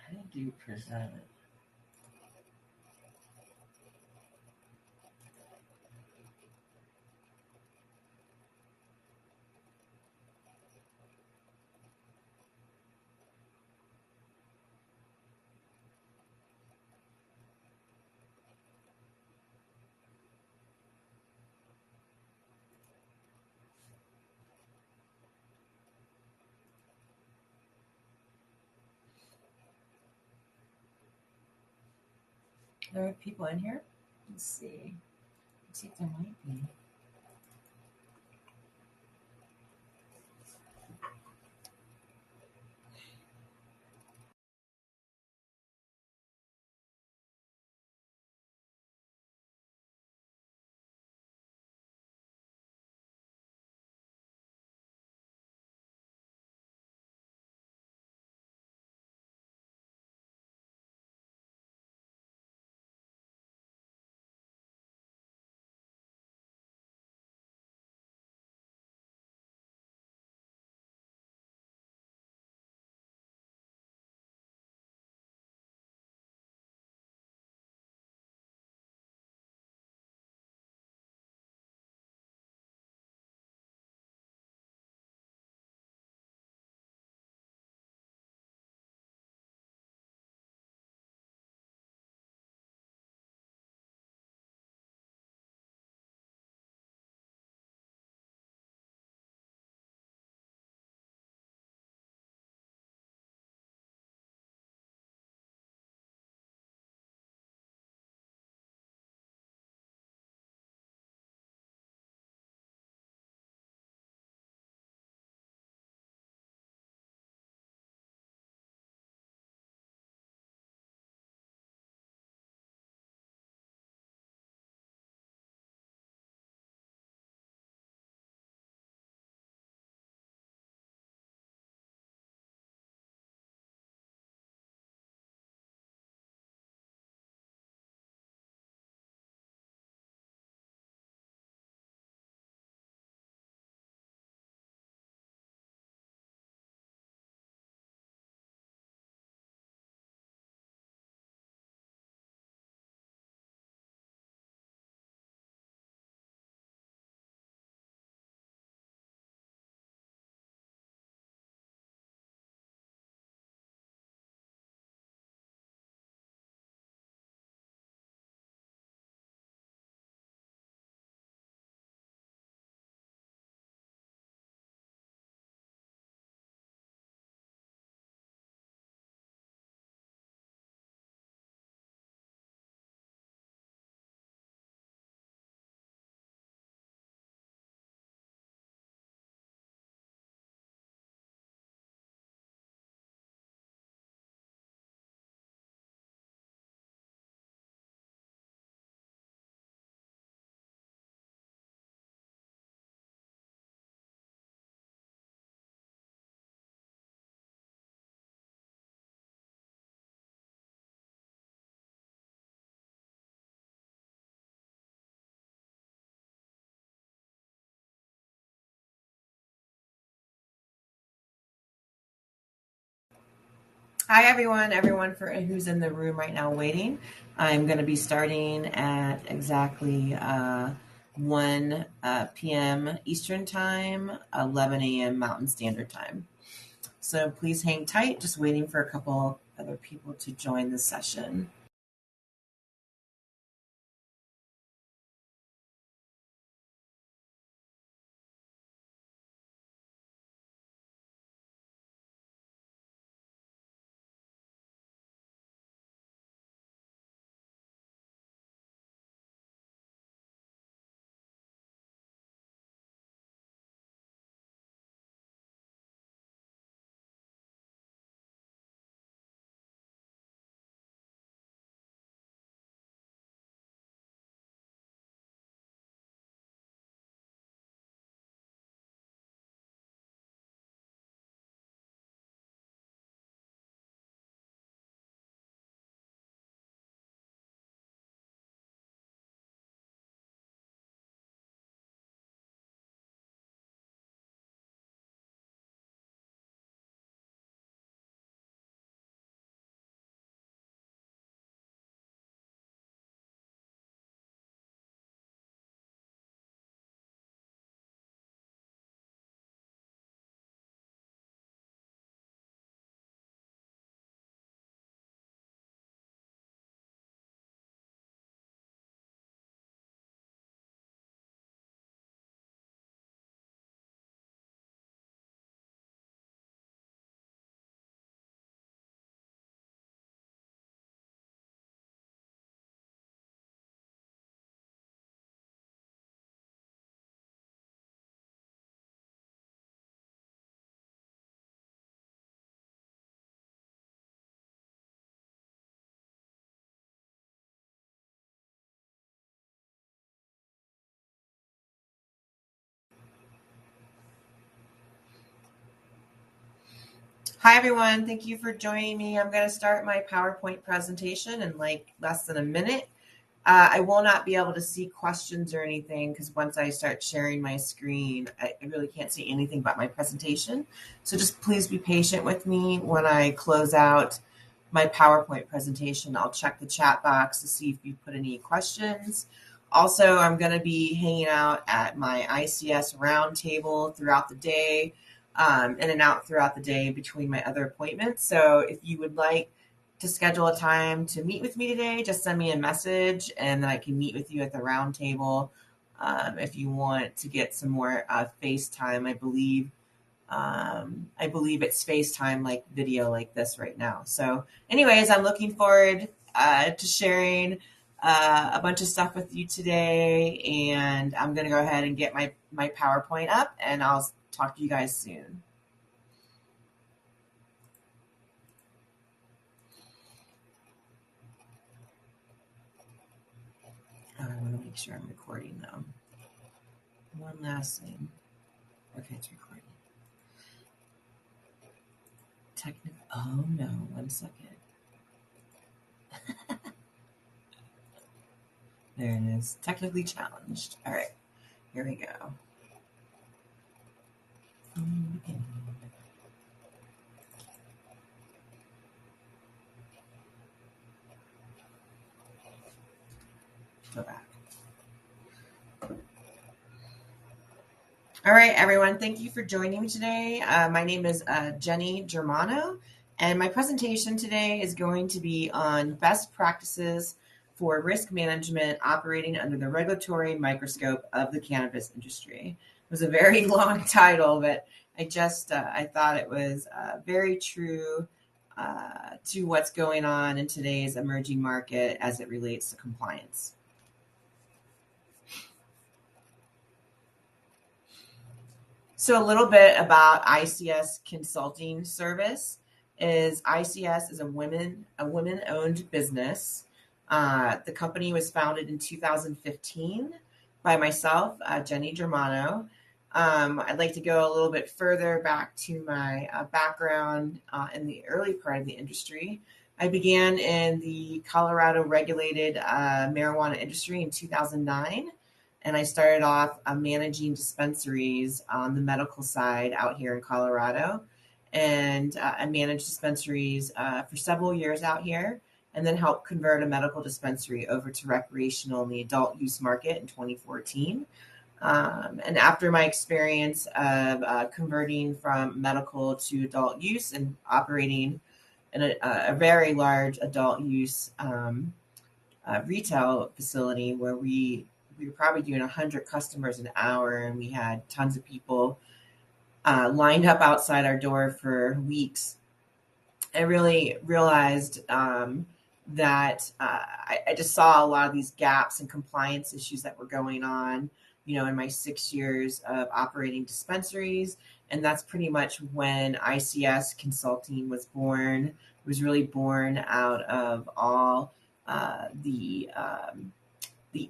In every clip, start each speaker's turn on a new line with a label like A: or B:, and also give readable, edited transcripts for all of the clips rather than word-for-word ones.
A: How do you present it? There are people in here. Let's see. Let's see if there might be. Hi, everyone for who's in the room right now waiting. I'm going to be starting at exactly 1 p.m. Eastern Time, 11 a.m. Mountain Standard Time. So please hang tight, just waiting for a couple other people to join the session. Hi, everyone. Thank you for joining me. I'm going to start my PowerPoint presentation in like less than a minute. I will not be able to see questions or anything because once I start sharing my screen, I really can't see anything but my presentation. So just please be patient with me when I close out my PowerPoint presentation. I'll check the chat box to see if you put any questions. Also, I'm going to be hanging out at my ICS roundtable throughout the day, in and out throughout the day between my other appointments. So if you would like to schedule a time to meet with me today, just send me a message and then I can meet with you at the roundtable. If you want to get some more FaceTime, I believe it's FaceTime like video like this right now. So anyways, I'm looking forward to sharing a bunch of stuff with you today, and I'm going to go ahead and get my PowerPoint up, and I'll talk to you guys soon. I want to make sure I'm recording though. One last thing. Okay, it's recording. Technical. Oh no, 1 second. There it is. Technically challenged. All right, here we go. Go back. All right, everyone. Thank you for joining me today. My name is Jenny Germano, and my presentation today is going to be on best practices for risk management operating under the regulatory microscope of the cannabis industry. It was a very long title, but I thought it was very true to what's going on in today's emerging market as it relates to compliance. So a little bit about ICS Consulting Service is ICS is a women-owned business. The company was founded in 2015 by myself, Jenny Germano. I'd like to go a little bit further back to my background in the early part of the industry. I began in the Colorado regulated marijuana industry in 2009. And I started off managing dispensaries on the medical side out here in Colorado. And I managed dispensaries for several years out here, and then helped convert a medical dispensary over to recreational in the adult use market in 2014. And after my experience of converting from medical to adult use and operating in a very large adult use retail facility where we were probably doing 100 customers an hour, and we had tons of people lined up outside our door for weeks. I really realized that I just saw a lot of these gaps and compliance issues that were going on, in my 6 years of operating dispensaries. And that's pretty much when ICS Consulting was born. It was really born out of all the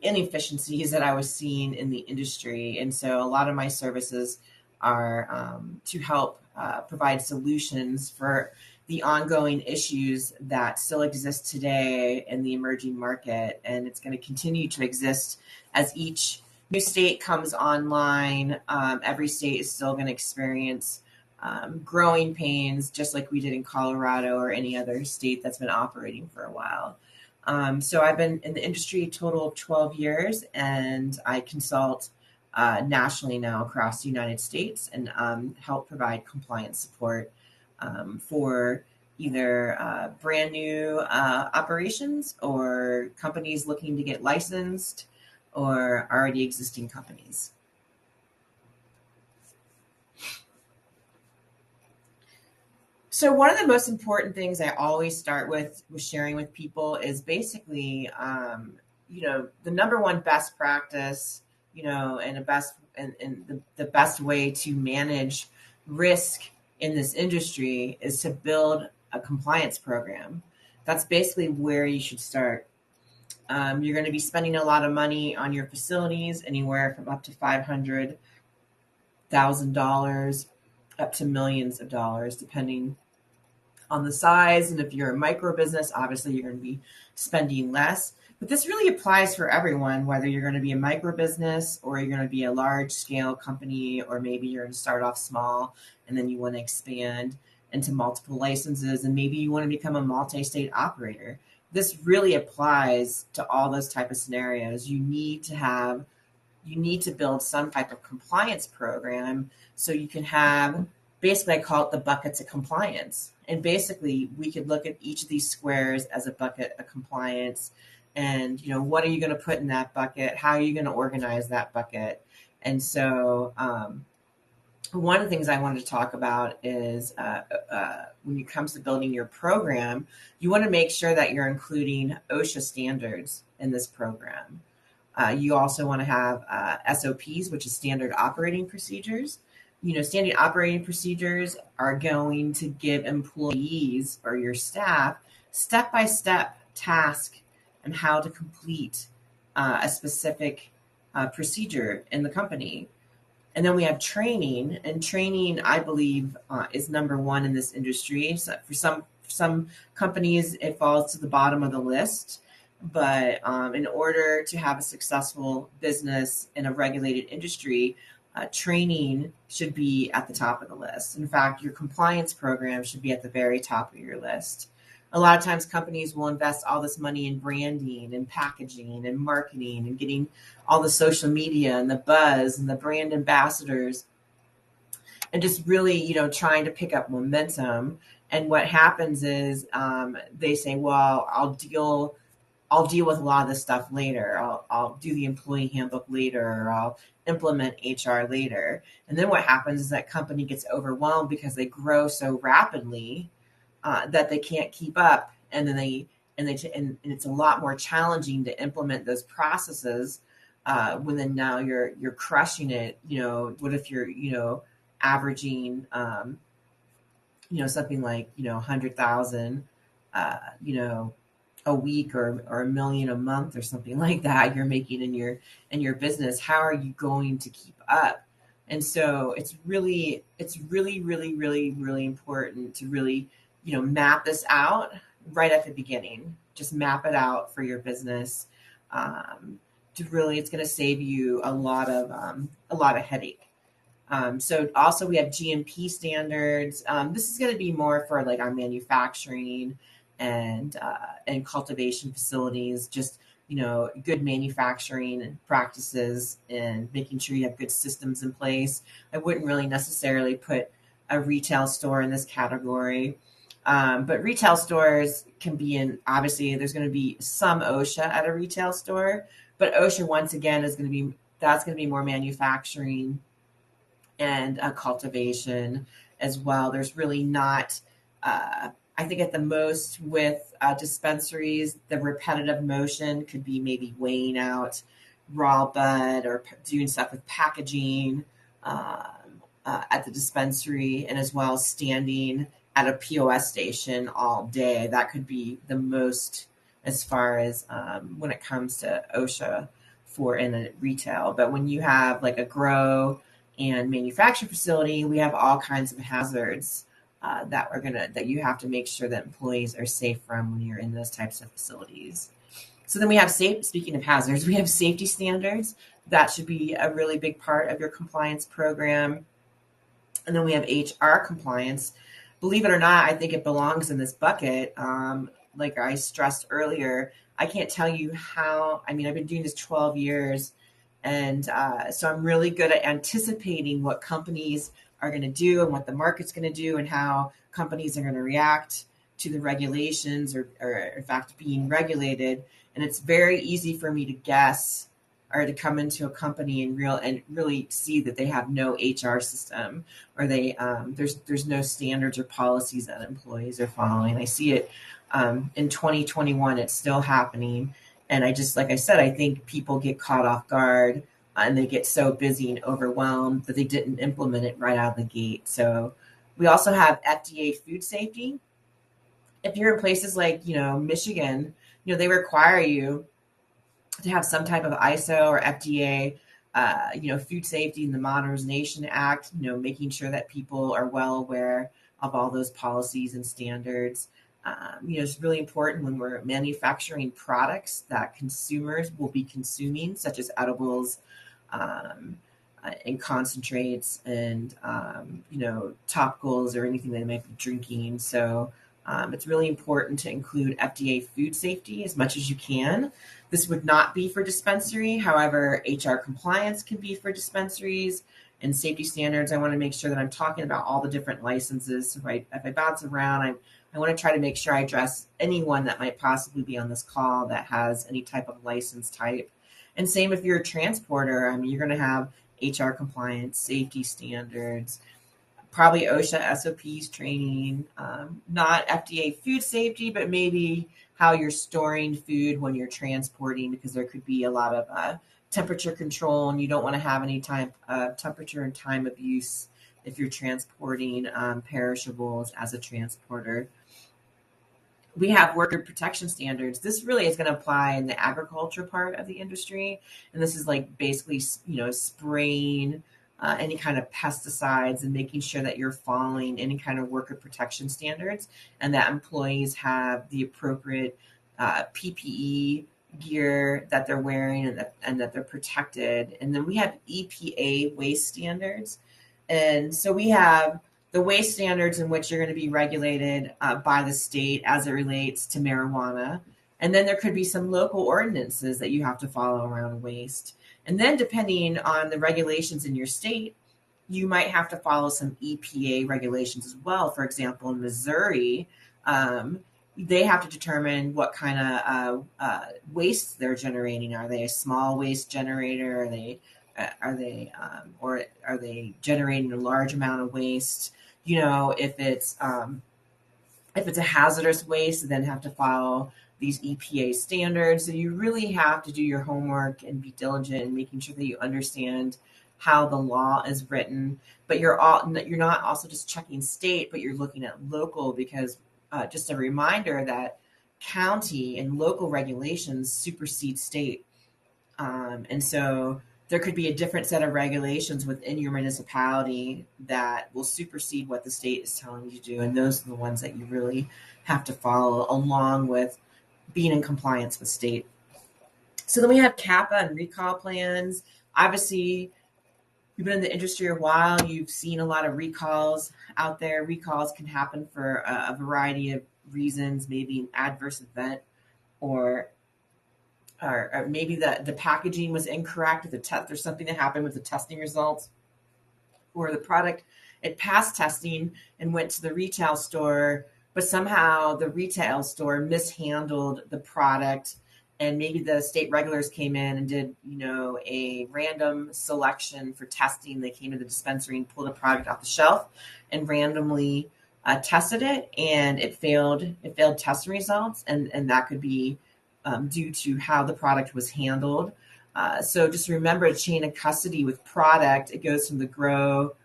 A: inefficiencies that I was seeing in the industry. And so a lot of my services are to help provide solutions for the ongoing issues that still exist today in the emerging market. And it's going to continue to exist as each new state comes online. Every state is still going to experience growing pains, just like we did in Colorado or any other state that's been operating for a while. So I've been in the industry a total of 12 years, and I consult nationally now across the United States and help provide compliance support for either brand new operations or companies looking to get licensed or already existing companies. So one of the most important things I always start with sharing with people is basically, the number one best practice, and the best way to manage risk in this industry is to build a compliance program. That's basically where you should start. You're going to be spending a lot of money on your facilities, anywhere from up to $500,000 up to millions of dollars, depending on the size. And if you're a micro business, obviously you're going to be spending less. But this really applies for everyone, whether you're going to be a micro business or you're going to be a large scale company, or maybe you're going to start off small and then you want to expand into multiple licenses, and maybe you want to become a multi-state operator. This really applies to all those type of scenarios. You need to build some type of compliance program so you can have, basically I call it the buckets of compliance. And basically we could look at each of these squares as a bucket of compliance. And, what are you going to put in that bucket? How are you going to organize that bucket? And so one of the things I wanted to talk about is when it comes to building your program, you want to make sure that you're including OSHA standards in this program. You also want to have SOPs, which is standard operating procedures. Standard operating procedures are going to give employees or your staff step-by-step task and how to complete a specific procedure in the company. And then we have training, and training, I believe, is number one in this industry. So for some companies, it falls to the bottom of the list. But in order to have a successful business in a regulated industry, training should be at the top of the list. In fact, your compliance program should be at the very top of your list. A lot of times companies will invest all this money in branding and packaging and marketing and getting all the social media and the buzz and the brand ambassadors and just really, trying to pick up momentum. And what happens is they say, well, I'll deal with a lot of this stuff later. I'll do the employee handbook later, or I'll implement HR later. And then what happens is that company gets overwhelmed because they grow so rapidly that they can't keep up, and then and it's a lot more challenging to implement those processes when then now you're crushing it. What if you're averaging something like 100,000 a week or $1 million a month or something like that you're making in your business? How are you going to keep up? And so it's really really really important to really map this out right at the beginning. Just map it out for your business. It's going to save you a lot of headache. So also we have GMP standards. This is going to be more for like our manufacturing and cultivation facilities, just good manufacturing practices and making sure you have good systems in place. I wouldn't really necessarily put a retail store in this category, but retail stores can be in, obviously there's going to be some OSHA at a retail store, but OSHA once again is going to be more manufacturing and cultivation as well. There's really not, I think at the most with dispensaries, the repetitive motion could be maybe weighing out raw bud or doing stuff with packaging at the dispensary, and as well as standing at a POS station all day. That could be the most as far as when it comes to OSHA for in a retail. But when you have like a grow and manufacturing facility, we have all kinds of hazards that you have to make sure that employees are safe from when you're in those types of facilities. So then we have speaking of hazards, we have safety standards. That should be a really big part of your compliance program. And then we have HR compliance. Believe it or not, I think it belongs in this bucket. Like I stressed earlier, I can't tell you how, I've been doing this 12 years. And so I'm really good at anticipating what companies are going to do and what the market's going to do and how companies are going to react to the regulations or in fact being regulated. And it's very easy for me to guess or to come into a company and really see that they have no HR system, or there's no standards or policies that employees are following. I see it in 2021, it's still happening. And like I said, I think people get caught off guard and they get so busy and overwhelmed that they didn't implement it right out of the gate. So we also have FDA Food Safety. If you're in places like, Michigan, they require you to have some type of ISO or FDA, food safety and the Modernization Act, making sure that people are well aware of all those policies and standards. It's really important when we're manufacturing products that consumers will be consuming, such as edibles, um, and concentrates and topicals or anything they might be drinking. So it's really important to include FDA Food Safety as much as you can. This would not be for dispensary. However, HR compliance can be for dispensaries and safety standards. I want to make sure that I'm talking about all the different licenses. So if I bounce around, I want to try to make sure I address anyone that might possibly be on this call that has any type of license type. And same if you're a transporter, you're going to have HR compliance, safety standards, probably OSHA SOPs training, not FDA food safety, but maybe how you're storing food when you're transporting, because there could be a lot of temperature control and you don't want to have any time temperature and time abuse if you're transporting perishables as a transporter. We have worker protection standards. This really is going to apply in the agriculture part of the industry. And this is like basically, spraying any kind of pesticides and making sure that you're following any kind of worker protection standards and that employees have the appropriate PPE gear that they're wearing and that they're protected. And then we have EPA waste standards. And so we have the waste standards in which you're going to be regulated by the state as it relates to marijuana. And then there could be some local ordinances that you have to follow around waste. And then depending on the regulations in your state, you might have to follow some EPA regulations as well. For example, in Missouri, they have to determine what kind of waste they're generating. Are they a small waste generator? Are they generating a large amount of waste? If it's a hazardous waste, then have to follow these EPA standards. So you really have to do your homework and be diligent in making sure that you understand how the law is written. But you're not also just checking state, but you're looking at local, because just a reminder that county and local regulations supersede state. And so there could be a different set of regulations within your municipality that will supersede what the state is telling you to do. And those are the ones that you really have to follow, along with being in compliance with state. So then we have CAPA and recall plans. Obviously, you've been in the industry a while. You've seen a lot of recalls out there. Recalls can happen for a variety of reasons, maybe an adverse event, or maybe the packaging was incorrect, or there's something that happened with the testing results, or the product, it passed testing and went to the retail store, but somehow the retail store mishandled the product, and maybe the state regulators came in and did a random selection for testing. They came to the dispensary and pulled a product off the shelf and randomly tested it, and it failed testing results, and that could be due to how the product was handled. So just remember a chain of custody with product. It goes from the grow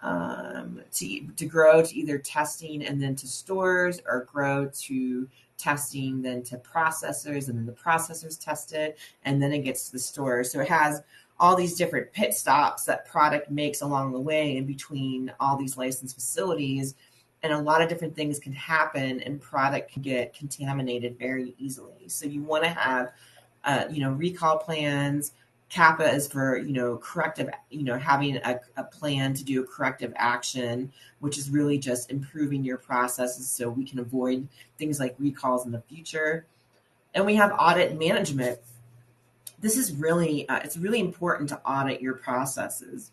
A: to either testing and then to stores, or grow to testing, then to processors, and then the processors test it, and then it gets to the store. So it has all these different pit stops that product makes along the way in between all these licensed facilities. And a lot of different things can happen, and product can get contaminated very easily. So you want to have, recall plans. CAPA is for, corrective, having a plan to do a corrective action, which is really just improving your processes so we can avoid things like recalls in the future. And we have audit management. This is really, it's really important to audit your processes.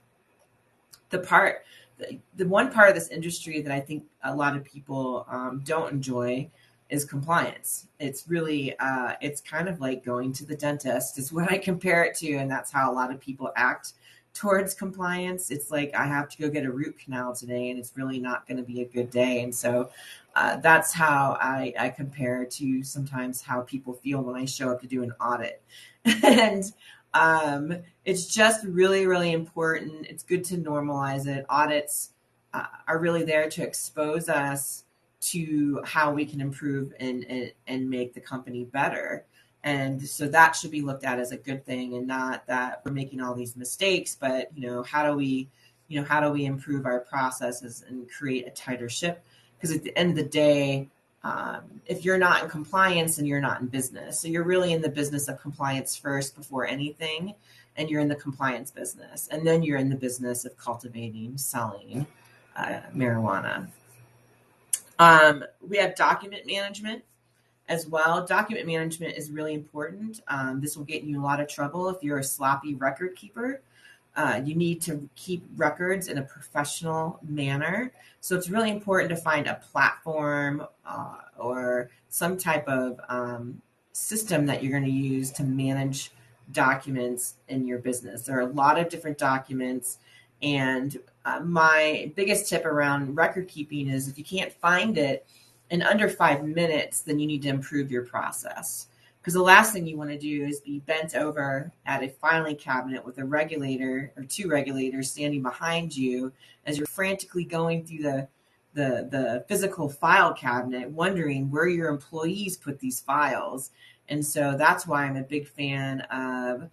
A: The one part of this industry that I think a lot of people don't enjoy is compliance. It's really, it's kind of like going to the dentist is what I compare it to. And that's how a lot of people act towards compliance. It's like, I have to go get a root canal today, and it's really not going to be a good day. And so that's how I compare to sometimes how people feel when I show up to do an audit. And it's just really, really important. It's good to normalize it. Audits are really there to expose us to how we can improve and make the company better. And so that should be looked at as a good thing, and not that we're making all these mistakes, but how do we, how do we improve our processes and create a tighter ship? Because at the end of the day, if you're not in compliance, then you're not in business. So you're really in the business of compliance first before anything, and you're in the compliance business, and then you're in the business of cultivating, selling marijuana. We have document management as well. Document management is really important. This will get you in a lot of trouble if you're a sloppy record keeper. You need to keep records in a professional manner. So it's really important to find a platform or some type of system that you're going to use to manage documents in your business. There are a lot of different documents. And my biggest tip around record keeping is if you can't find it in under 5 minutes, then you need to improve your process. Because the last thing you want to do is be bent over at a filing cabinet with a regulator or two regulators standing behind you as you're frantically going through the physical file cabinet, wondering where your employees put these files. And so that's why I'm a big fan of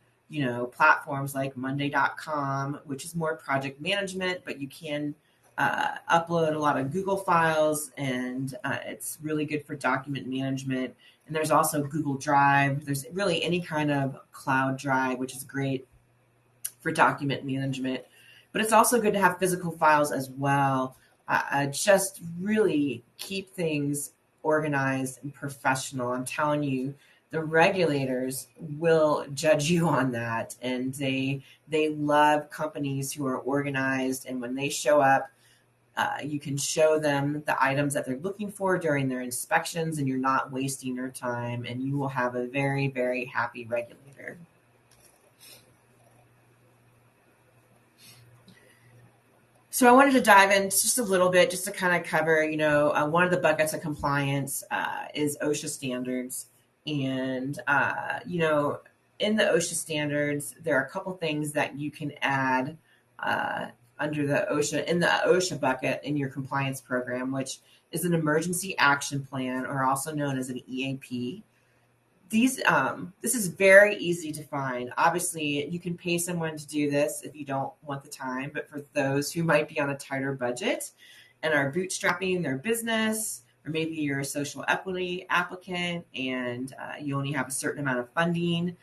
A: platforms like Monday.com, which is more project management, but you can upload a lot of Google files, and it's really good for document management. And there's also Google Drive. There's really any kind of cloud drive, which is great for document management. But it's also good to have physical files as well. Just really keep things organized and professional. I'm telling you, the regulators will judge you on that, and they love companies who are organized. And when they show up, you can show them the items that they're looking for during their inspections, and you're not wasting their time, and you will have a very, very happy regulator. So I wanted to dive in just a little bit, just to kind of cover, one of the buckets of compliance is OSHA standards. And, in the OSHA standards, there are a couple things that you can add under the OSHA, in the OSHA bucket in your compliance program, which is an emergency action plan, or also known as an EAP. This is very easy to find. Obviously, you can pay someone to do this if you don't want the time, but for those who might be on a tighter budget and are bootstrapping their business, or maybe you're a social equity applicant and you only have a certain amount of funding,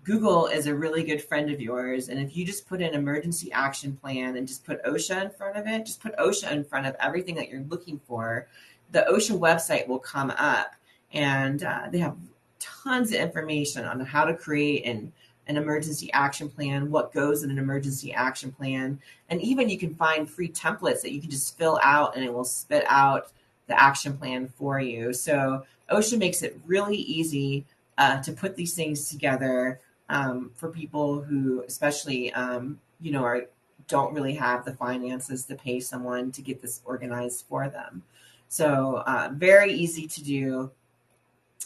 A: Google is a really good friend of yours. And if you just put an emergency action plan and just put OSHA in front of it, just put OSHA in front of everything that you're looking for, the OSHA website will come up, and they have tons of information on how to create an emergency action plan, what goes in an emergency action plan. And even you can find free templates that you can just fill out, and it will spit out the action plan for you. So OSHA makes it really easy to put these things together for people who, especially, don't really have the finances to pay someone to get this organized for them. So very easy to do.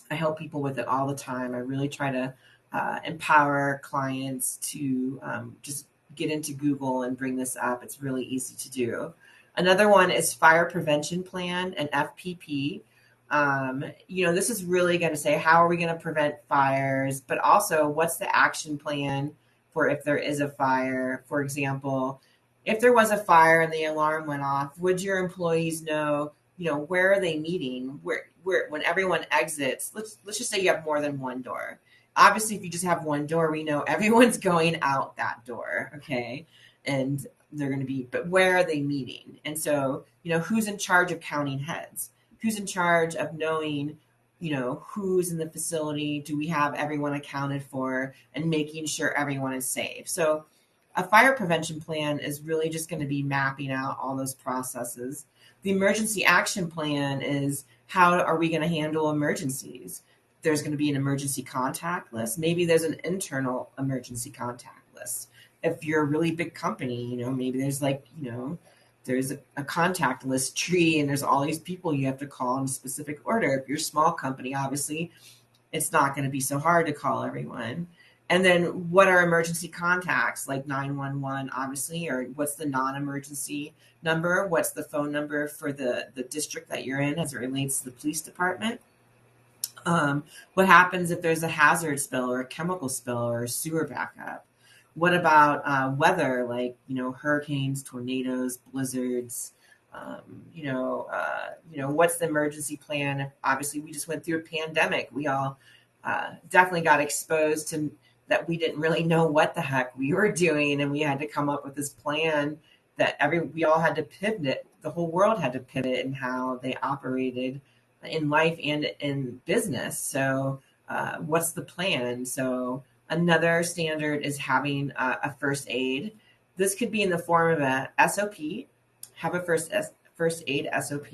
A: I help people with it all the time. I really try to empower clients to just get into Google and bring this up. It's really easy to do. Another one is fire prevention plan, and FPP. This is really going to say, how are we going to prevent fires, but also what's the action plan for if there is a fire? For example, if there was a fire and the alarm went off, would your employees know, where are they meeting? Where when everyone exits, let's just say you have more than one door. Obviously, if you just have one door, we know everyone's going out that door, okay? And they're going to be, but where are they meeting? And so, who's in charge of counting heads? Who's in charge of knowing, who's in the facility? Do we have everyone accounted for, and making sure everyone is safe? So a fire prevention plan is really just going to be mapping out all those processes. The emergency action plan is, how are we going to handle emergencies? There's going to be an emergency contact list. Maybe there's an internal emergency contact list. If you're a really big company, maybe there's there's a contact list tree, and there's all these people you have to call in a specific order. If you're a small company, obviously, it's not going to be so hard to call everyone. And then what are emergency contacts, like 911, obviously, or what's the non-emergency number? What's the phone number for the district that you're in as it relates to the police department? What happens if there's a hazard spill or a chemical spill or a sewer backup? What about weather, like, hurricanes, tornadoes, blizzards? What's the emergency plan? Obviously, we just went through a pandemic. We all definitely got exposed to that. We didn't really know what the heck we were doing, and we had to come up with this plan that we all had to pivot. The whole world had to pivot in how they operated in life and in business. So, what's the plan? So, another standard is having a first aid. This could be in the form of a SOP. Have a first aid SOP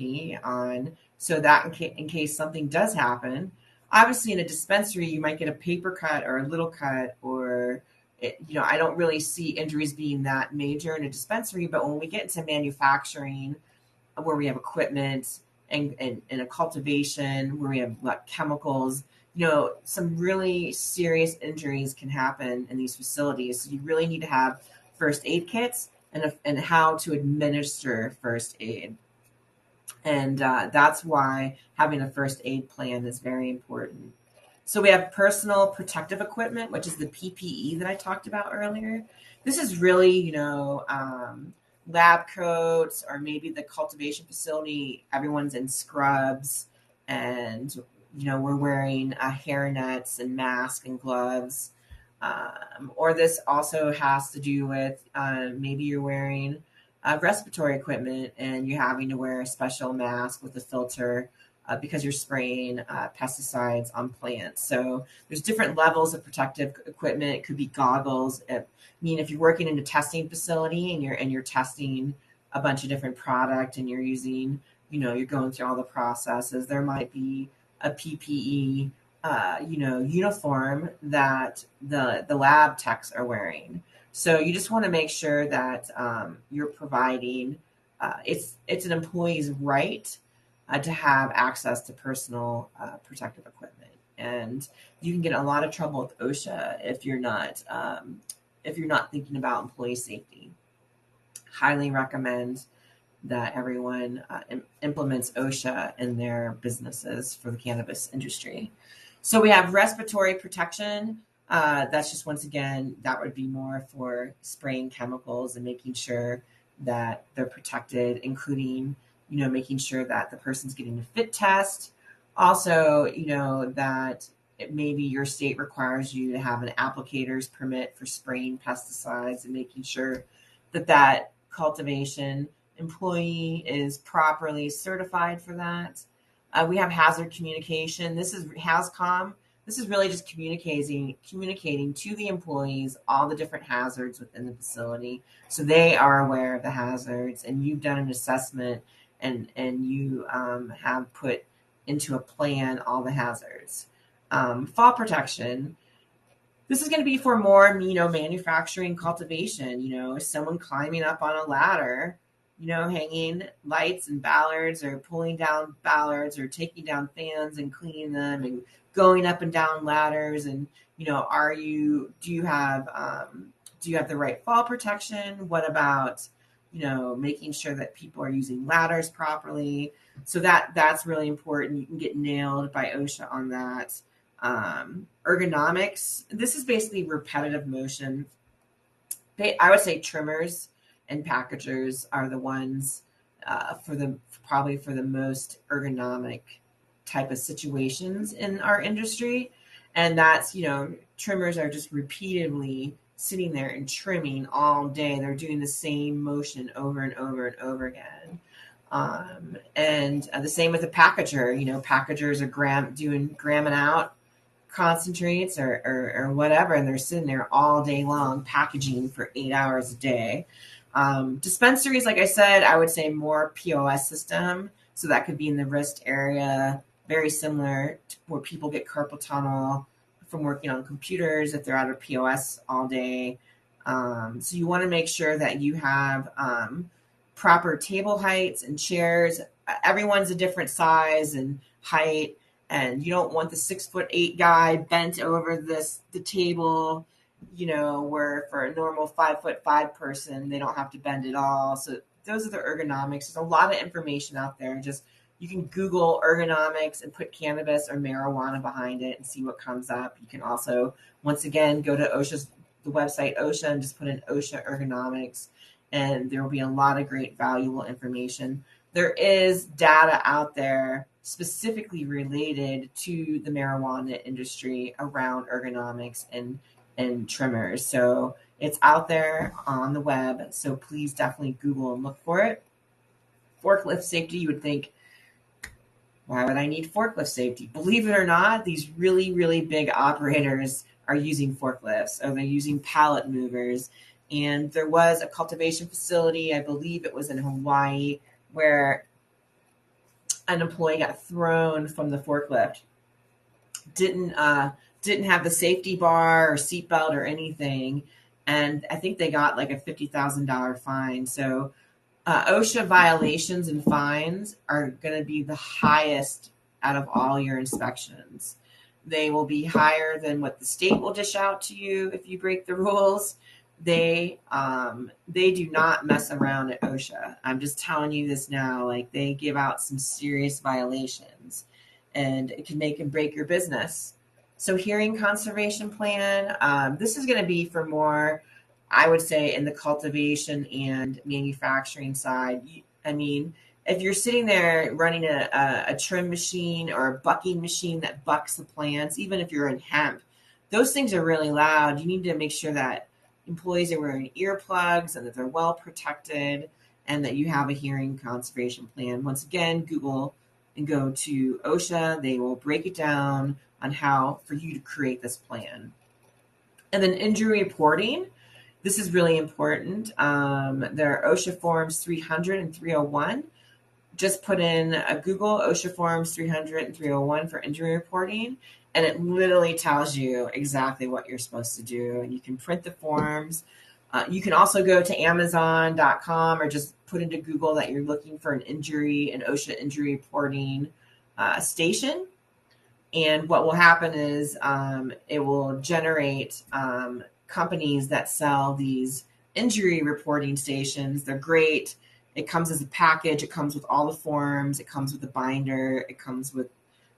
A: on, so that in case something does happen. Obviously, in a dispensary, you might get a paper cut or a little cut, or I don't really see injuries being that major in a dispensary. But when we get into manufacturing, where we have equipment and a cultivation, where we have like chemicals, some really serious injuries can happen in these facilities. So you really need to have first aid kits and how to administer first aid. And that's why having a first aid plan is very important. So we have personal protective equipment, which is the PPE that I talked about earlier. This is really, lab coats, or maybe the cultivation facility, everyone's in scrubs, and, we're wearing hair nets and masks and gloves. Or this also has to do with maybe you're wearing respiratory equipment and you're having to wear a special mask with a filter because you're spraying pesticides on plants. So there's different levels of protective equipment. It could be goggles. If you're working in a testing facility and you're testing a bunch of different product and you're using, you're going through all the processes, there might be a PPE uniform that the lab techs are wearing. So you just want to make sure that you're providing. It's an employee's right to have access to personal protective equipment, and you can get in a lot of trouble with OSHA if you're not thinking about employee safety. Highly recommend that everyone implements OSHA in their businesses for the cannabis industry. So we have respiratory protection. That's just, once again, that would be more for spraying chemicals and making sure that they're protected, including, making sure that the person's getting a fit test. Also, that maybe your state requires you to have an applicator's permit for spraying pesticides, and making sure that cultivation employee is properly certified for that. We have hazard communication. This is HazCom. This is really just communicating to the employees all the different hazards within the facility, so they are aware of the hazards, and you've done an assessment and you have put into a plan all the hazards. Fall protection. This is going to be for more, manufacturing cultivation. Someone climbing up on a ladder, hanging lights and ballards, or pulling down ballards, or taking down fans and cleaning them, and going up and down ladders. And, do you have the right fall protection? What about, making sure that people are using ladders properly? So that's really important. You can get nailed by OSHA on that. Ergonomics. This is basically repetitive motion. I would say trimmers and packagers are the ones probably for the most ergonomic type of situations in our industry. And that's, trimmers are just repeatedly sitting there and trimming all day. They're doing the same motion over and over and over again. And the same with the packager. Packagers are gramming out concentrates or whatever, and they're sitting there all day long packaging for 8 hours a day. Dispensaries, like I said, I would say more POS system. So that could be in the wrist area, very similar to where people get carpal tunnel from working on computers if they're out of POS all day. So you want to make sure that you have proper table heights and chairs. Everyone's a different size and height, and you don't want the 6'8" guy bent over the table, where for a normal 5'5" person, they don't have to bend at all. So those are the ergonomics. There's a lot of information out there. Just, you can Google ergonomics and put cannabis or marijuana behind it and see what comes up. You can also, once again, go to OSHA's the website OSHA and just put in OSHA Ergonomics, and there will be a lot of great valuable information. There is data out there specifically related to the marijuana industry around ergonomics and trimmers. So it's out there on the web. So please definitely Google and look for it. Forklift safety, you would think, why would I need forklift safety? Believe it or not, these really, really big operators are using forklifts, or they're using pallet movers. And there was a cultivation facility, I believe it was in Hawaii, where an employee got thrown from the forklift. Didn't have the safety bar or seatbelt or anything, and I think they got like a $50,000 fine. So OSHA violations and fines are going to be the highest out of all your inspections. They will be higher than what the state will dish out to you if you break the rules. They do not mess around at OSHA. I'm just telling you this now. Like, they give out some serious violations, and it can make and break your business. So hearing conservation plan, this is going to be for more, I would say, in the cultivation and manufacturing side. I mean, if you're sitting there running a trim machine or a bucking machine that bucks the plants, even if you're in hemp, those things are really loud. You need to make sure that employees are wearing earplugs and that they're well protected, and that you have a hearing conservation plan. Once again, Google and go to OSHA. They will break it down on how for you to create this plan. And then injury reporting. This is really important. There are OSHA Forms 300 and 301. Just put in a Google OSHA Forms 300 and 301 for injury reporting, and it literally tells you exactly what you're supposed to do. And you can print the forms. You can also go to Amazon.com or just put into Google that you're looking for an OSHA injury reporting station. And what will happen is it will generate companies that sell these injury reporting stations. They're great. It comes as a package. It comes with all the forms. It comes with a binder. It comes with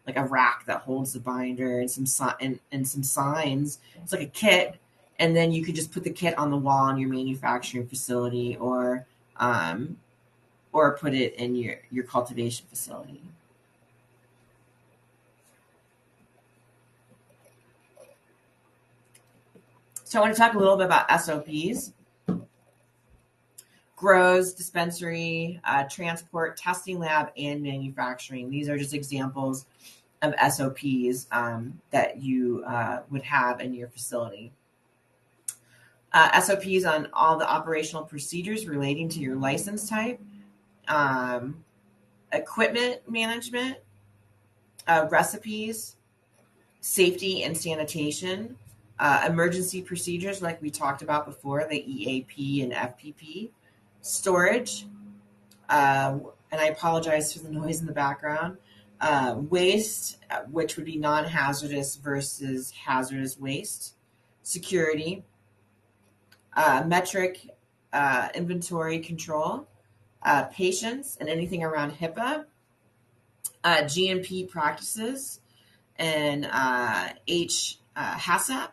A: like a rack that holds the binder and some signs. It's like a kit, and then you could just put the kit on the wall in your manufacturing facility, or put it in your cultivation facility. So I want to talk a little bit about SOPs. Grows, dispensary, transport, testing lab, and manufacturing. These are just examples of SOPs that you would have in your facility. SOPs on all the operational procedures relating to your license type, equipment management, recipes, safety and sanitation, emergency procedures like we talked about before, the EAP and FPP, storage, and I apologize for the noise in the background, waste, which would be non-hazardous versus hazardous waste, security, metric inventory control, patients and anything around HIPAA, GMP practices, and HACCP,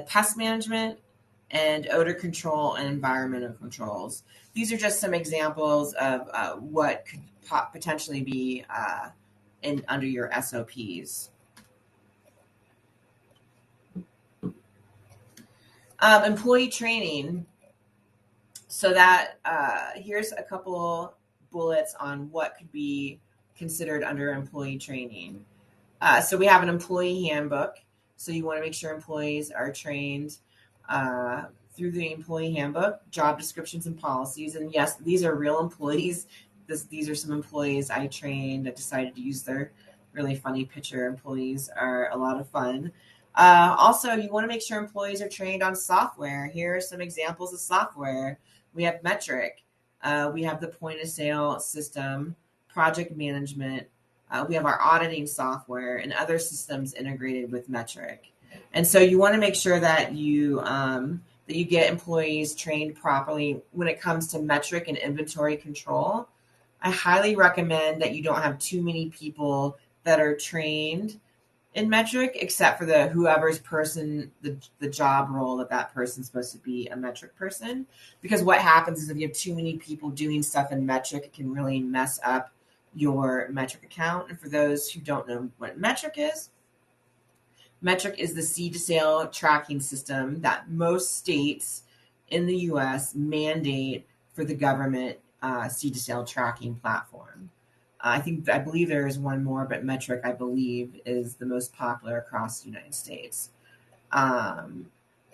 A: pest management, and odor control and environmental controls. These are just some examples of what could potentially be under your SOPs. Employee training. So that here's a couple bullets on what could be considered under employee training. So we have an employee handbook. So you want to make sure employees are trained through the employee handbook, job descriptions and policies. And yes, these are real employees. These are some employees I trained. I decided to use their really funny picture. Employees are a lot of fun. Also, you want to make sure employees are trained on software. Here are some examples of software. We have Metric. We have the point of sale system, project management. We have our auditing software and other systems integrated with Metric. And so you want to make sure that you get employees trained properly when it comes to Metric and inventory control. I highly recommend that you don't have too many people that are trained in metric, except for whoever's person, the job role that person's supposed to be a metric person. Because what happens is if you have too many people doing stuff in metric, it can really mess up your metric account. And for those who don't know what metric is the seed to sale tracking system that most states in the U.S. mandate for the government seed to sale tracking platform. I believe there is one more, but metric, I believe, is the most popular across the United States. And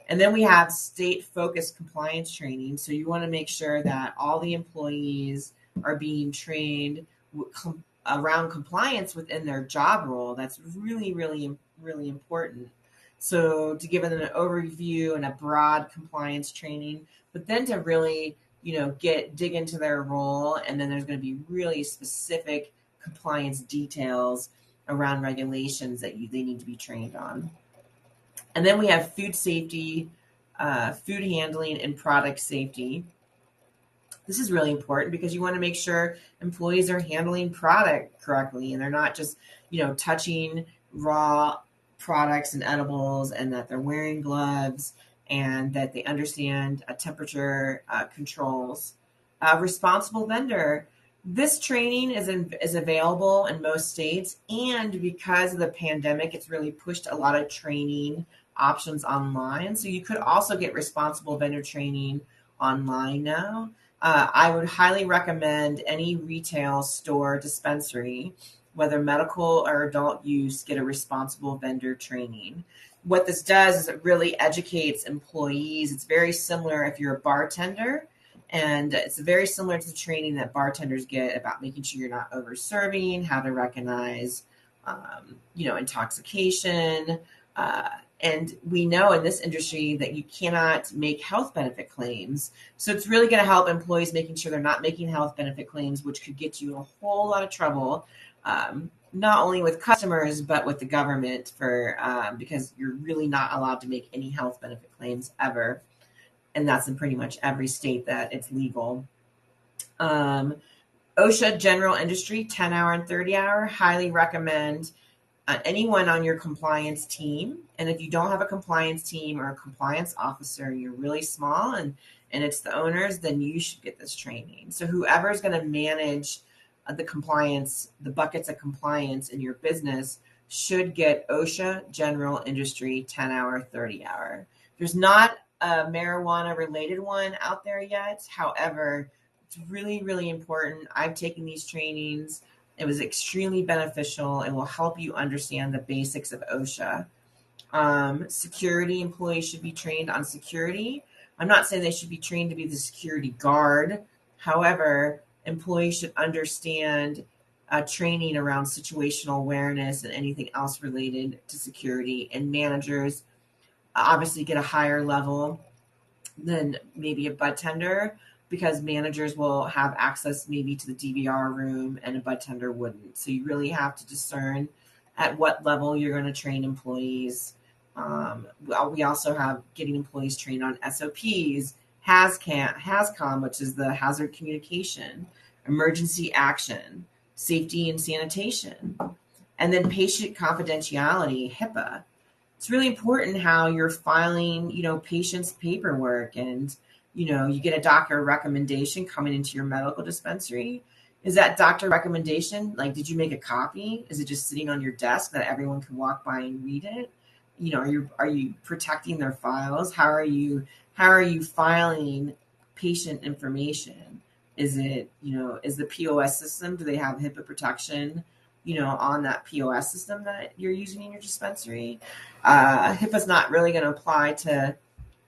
A: then we have state-focused compliance training. So you want to make sure that all the employees are being trained around compliance within their job role. That's really, really, really important. So to give them an overview and a broad compliance training, but then to really, dig into their role, and then there's going to be really specific compliance details around regulations that they need to be trained on. And then we have food safety, food handling, and product safety. This is really important because you want to make sure employees are handling product correctly and they're not just, touching raw products and edibles, and that they're wearing gloves and that they understand temperature controls. Responsible vendor. This training is available in most states, and because of the pandemic, it's really pushed a lot of training options online. So you could also get responsible vendor training online now. I would highly recommend any retail store dispensary, whether medical or adult use, get a responsible vendor training. What this does is it really educates employees. It's very similar if you're a bartender, and it's very similar to the training that bartenders get about making sure you're not over serving, how to recognize, intoxication. And we know in this industry that you cannot make health benefit claims. So it's really going to help employees making sure they're not making health benefit claims, which could get you in a whole lot of trouble, not only with customers, but with the government because you're really not allowed to make any health benefit claims ever. And that's in pretty much every state that it's legal. OSHA general industry, 10-hour and 30-hour, highly recommend anyone on your compliance team. And if you don't have a compliance team or a compliance officer, you're really small and it's the owners, then you should get this training. So whoever is going to manage the compliance, the buckets of compliance in your business should get OSHA general industry 10-hour, 30-hour. There's not a marijuana related one out there yet. However, it's really, really important. I've taken these trainings. It was extremely beneficial. It will help you understand the basics of OSHA. Security employees should be trained on security. I'm not saying they should be trained to be the security guard. However, employees should understand training around situational awareness and anything else related to security. And managers obviously get a higher level than maybe a bud tender, because managers will have access maybe to the DVR room and a bud tender wouldn't. So you really have to discern at what level you're going to train employees. We also have getting employees trained on SOPs, HAZCOM, which is the hazard communication, emergency action, safety and sanitation, and then patient confidentiality, HIPAA. It's really important how you're filing, patients' paperwork, and you get a doctor recommendation coming into your medical dispensary. Is that doctor recommendation, did you make a copy? Is it just sitting on your desk that everyone can walk by and read it? Are you protecting their files? How are you filing patient information? Is it, is the POS system, do they have HIPAA protection, on that POS system that you're using in your dispensary? HIPAA's not really going to apply to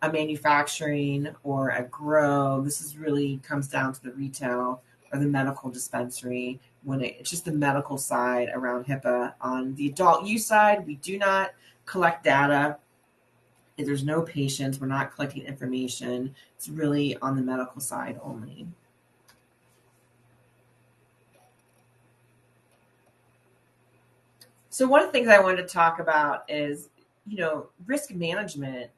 A: a manufacturing or a grow. This is really comes down to the retail or the medical dispensary, when it's just the medical side around HIPAA. On the adult use side, we do not collect data. If there's no patients, we're not collecting information. It's really on the medical side only. So one of the things I wanted to talk about is, risk management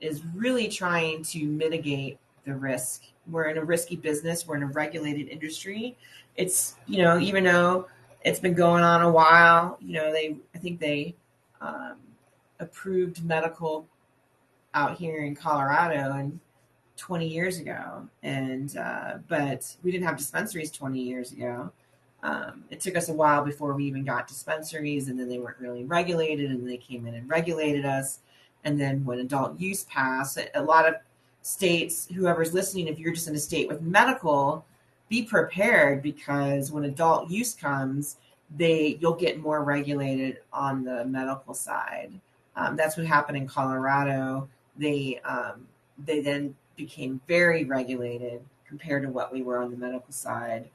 A: is really trying to mitigate the risk. We're in a risky business. We're in a regulated industry. It's, even though it's been going on a while, I think they um, approved medical out here in Colorado and 20 years ago, and but we didn't have dispensaries 20 years ago. It took us a while before we even got dispensaries, and then they weren't really regulated, and they came in and regulated us. And then when adult use passed, a lot of states, whoever's listening, if you're just in a state with medical, be prepared, because when adult use comes, you'll get more regulated on the medical side. That's what happened in Colorado. They then became very regulated compared to what we were on the medical side.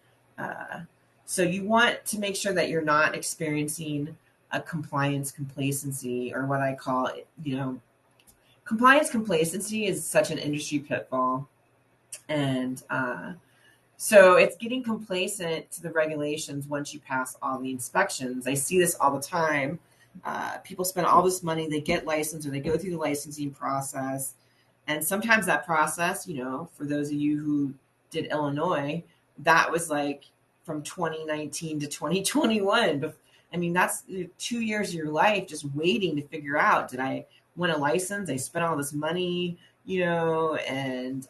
A: So you want to make sure that you're not experiencing a compliance complacency, or what I call, compliance complacency is such an industry pitfall. And so it's getting complacent to the regulations once you pass all the inspections. I see this all the time. People spend all this money, they get licensed, or they go through the licensing process. And sometimes that process, for those of you who did Illinois, that was like from 2019 to 2021. I mean, that's 2 years of your life just waiting to figure out, did I want a license? I spent all this money, and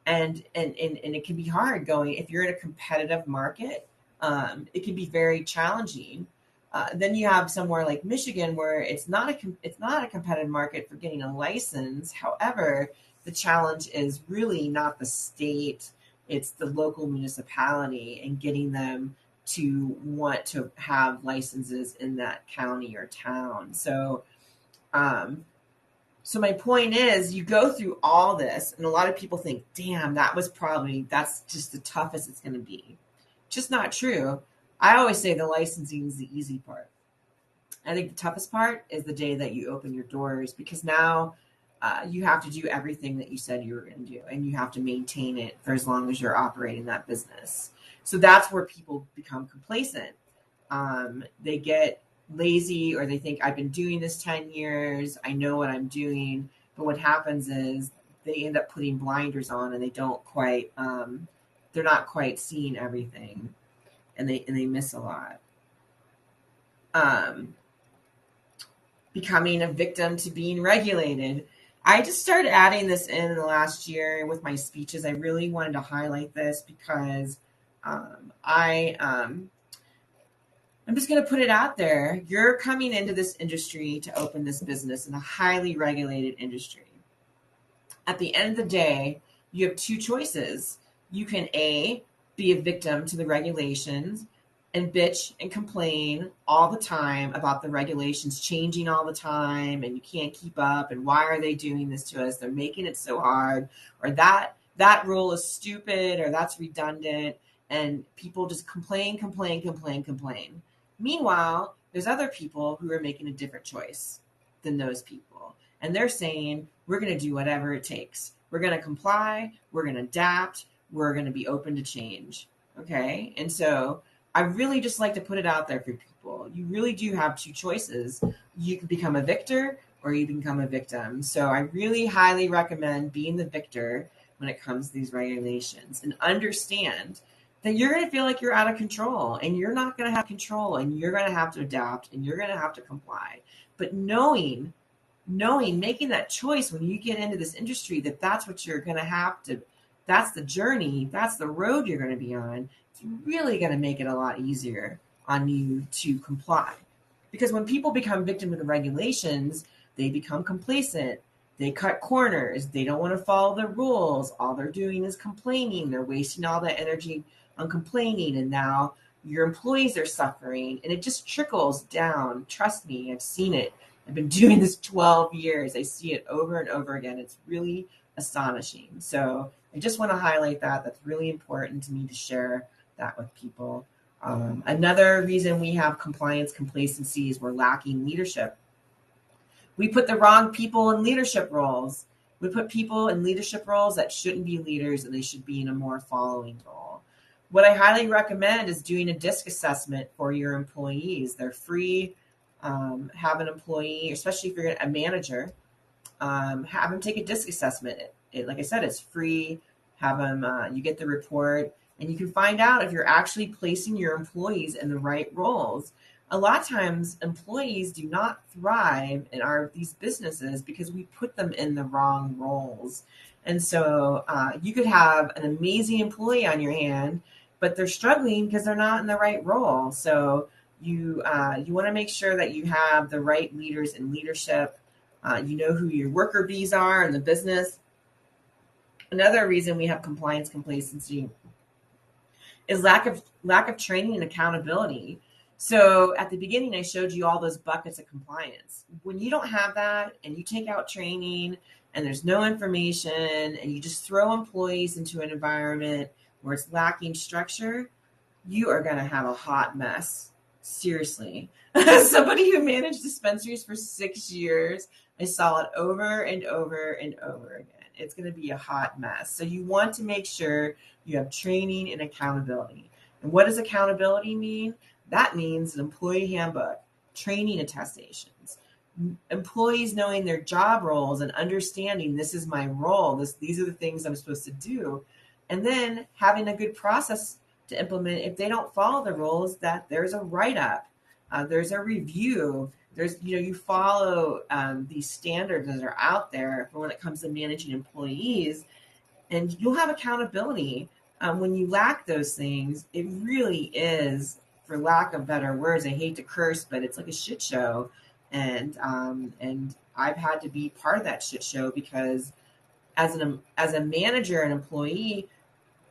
A: it can be hard going, if you're in a competitive market, it can be very challenging. Then you have somewhere like Michigan where it's not a competitive market for getting a license. However, the challenge is really not the state; it's the local municipality and getting them to want to have licenses in that county or town. So my point is, you go through all this, and a lot of people think, "Damn, that's just the toughest it's going to be." Just not true. I always say the licensing is the easy part. I think the toughest part is the day that you open your doors, because now you have to do everything that you said you were going to do, and you have to maintain it for as long as you're operating that business. So that's where people become complacent. They get lazy, or they think, I've been doing this 10 years, I know what I'm doing. But what happens is they end up putting blinders on, and they're not quite seeing everything. And they miss a lot. Becoming a victim to being regulated. I just started adding this in the last year with my speeches. I really wanted to highlight this because I'm just going to put it out there. You're coming into this industry to open this business in a highly regulated industry. At the end of the day, you have two choices. You can be a victim to the regulations and bitch and complain all the time about the regulations changing all the time, and you can't keep up, and why are they doing this to us? They're making it so hard, or that rule is stupid, or that's redundant, and people just complain. Meanwhile, there's other people who are making a different choice than those people, and they're saying, we're going to do whatever it takes. We're going to comply, we're going to adapt, we're going to be open to change. Okay. And so I really just like to put it out there for people. You really do have two choices. You can become a victor, or you can become a victim. So I really highly recommend being the victor when it comes to these regulations, and understand that you're going to feel like you're out of control, and you're not going to have control, and you're going to have to adapt, and you're going to have to comply. But knowing, making that choice when you get into this industry, that's what you're going to have to, that's the journey, that's the road you're going to be on. It's really going to make it a lot easier on you to comply. Because when people become victim of the regulations, they become complacent. They cut corners. They don't want to follow the rules. All they're doing is complaining. They're wasting all that energy on complaining. And now your employees are suffering. And it just trickles down. Trust me, I've seen it. I've been doing this 12 years. I see it over and over again. It's really astonishing. So I just want to highlight that. That's really important to me to share that with people. Another reason we have compliance complacency is we're lacking leadership. We put the wrong people in leadership roles. We put people in leadership roles that shouldn't be leaders, and they should be in a more following role. What I highly recommend is doing a DISC assessment for your employees. They're free. Have an employee, especially if you're a manager, have them take a DISC assessment. Like I said, it's free. Have them, you get the report, and you can find out if you're actually placing your employees in the right roles. A lot of times employees do not thrive in these businesses because we put them in the wrong roles. And so you could have an amazing employee on your hand, but they're struggling because they're not in the right role. So you want to make sure that you have the right leaders in leadership. You know who your worker bees are in the business. Another reason we have compliance complacency is lack of training and accountability. So at the beginning, I showed you all those buckets of compliance. When you don't have that and you take out training and there's no information and you just throw employees into an environment where it's lacking structure, you are going to have a hot mess. Seriously. Somebody who managed dispensaries for 6 years, I saw it over and over and over again. It's going to be a hot mess. So you want to make sure you have training and accountability. And what does accountability mean? That means an employee handbook, training attestations, employees knowing their job roles and understanding this is my role, these are the things I'm supposed to do, and then having a good process to implement. If they don't follow the rules, that there's a write-up, there's a review, there's you follow these standards that are out there for when it comes to managing employees, and you'll have accountability. When you lack those things, it really is, for lack of better words, I hate to curse, but it's like a shit show. And I've had to be part of that shit show because as a manager and employee,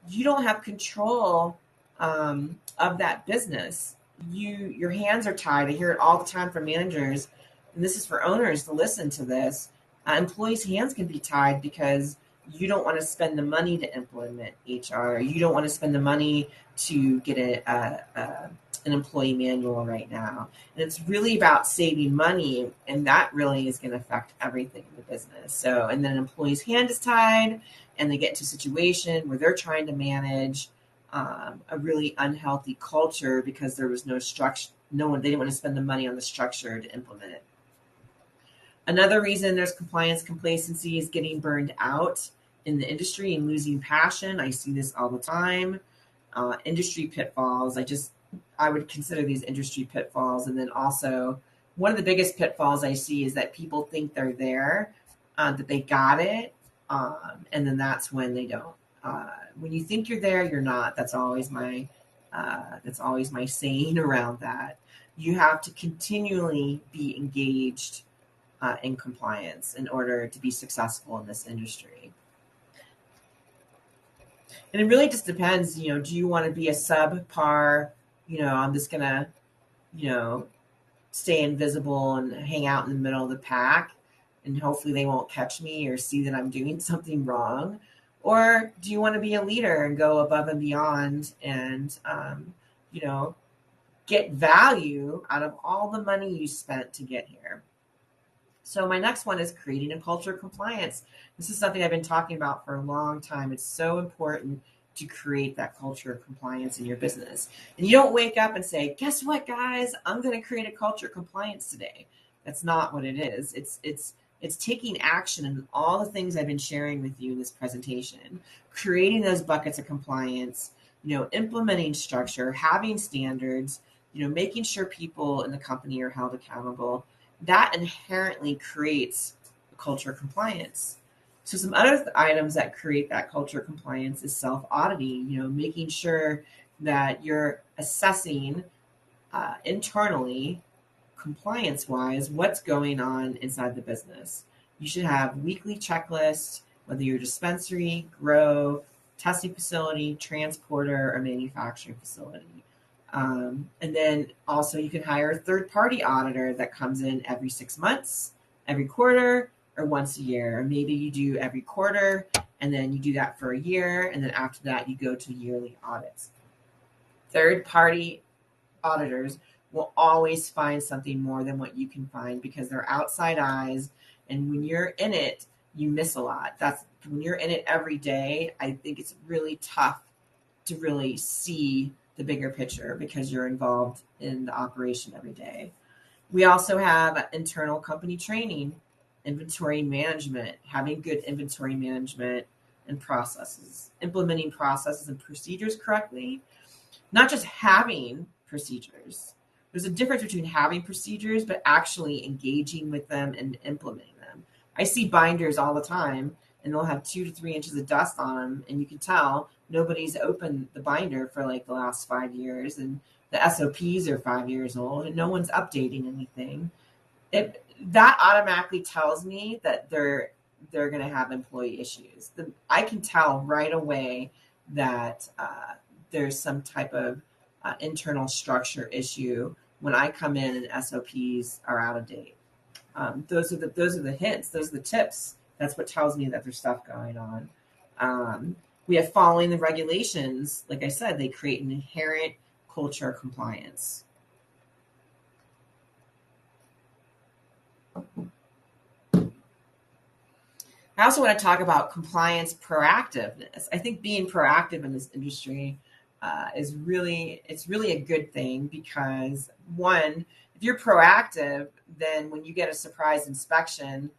A: you don't have control of that business. Your hands are tied. I hear it all the time from managers, and this is for owners to listen to this. Employees' hands can be tied because you don't want to spend the money to implement HR. You don't want to spend the money to get an employee manual right now. And it's really about saving money, and that really is going to affect everything in the business. So, and then an employee's hand is tied, and they get into a situation where they're trying to manage a really unhealthy culture because there was no structure. They didn't want to spend the money on the structure to implement it. Another reason there's compliance complacency is getting burned out in the industry and losing passion. I see this all the time. Industry pitfalls. I would consider these industry pitfalls. And then also, one of the biggest pitfalls I see is that people think they're there, that they got it, and then that's when they don't. When you think you're there, you're not. That's always my saying around that. You have to continually be engaged in compliance in order to be successful in this industry. And it really just depends, do you want to be a subpar, I'm just going to, stay invisible and hang out in the middle of the pack and hopefully they won't catch me or see that I'm doing something wrong? Or do you want to be a leader and go above and beyond and, get value out of all the money you spent to get here? So my next one is creating a culture of compliance. This is something I've been talking about for a long time. It's so important to create that culture of compliance in your business. And you don't wake up and say, guess what, guys? I'm going to create a culture of compliance today. That's not what it is. It's taking action in all the things I've been sharing with you in this presentation, creating those buckets of compliance, implementing structure, having standards, making sure people in the company are held accountable. That inherently creates a culture of compliance. So some other items that create that culture of compliance is self-auditing, making sure that you're assessing internally, compliance-wise, what's going on inside the business. You should have weekly checklists, whether you're a dispensary, grow, testing facility, transporter, or manufacturing facility. And then also you can hire a third-party auditor that comes in every 6 months, every quarter, or once a year. Or maybe you do every quarter, and then you do that for a year, and then after that you go to yearly audits. Third-party auditors will always find something more than what you can find because they're outside eyes, and when you're in it, you miss a lot. When you're in it every day, I think it's really tough to really see the bigger picture because you're involved in the operation every day. We also have internal company training, inventory management, having good inventory management and processes, implementing processes and procedures correctly, not just having procedures. There's a difference between having procedures, but actually engaging with them and implementing them. I see binders all the time, and they'll have 2 to 3 inches of dust on them, and you can tell nobody's opened the binder for like the last 5 years, and the SOPs are 5 years old, and no one's updating anything. That automatically tells me that they're going to have employee issues. I can tell right away that there's some type of internal structure issue when I come in and SOPs are out of date. Those are the hints. Those are the tips. That's what tells me that there's stuff going on. We have following the regulations. Like I said, they create an inherent culture of compliance. I also want to talk about compliance proactiveness. I think being proactive in this industry is really a good thing because, one, if you're proactive, then when you get a surprise inspection,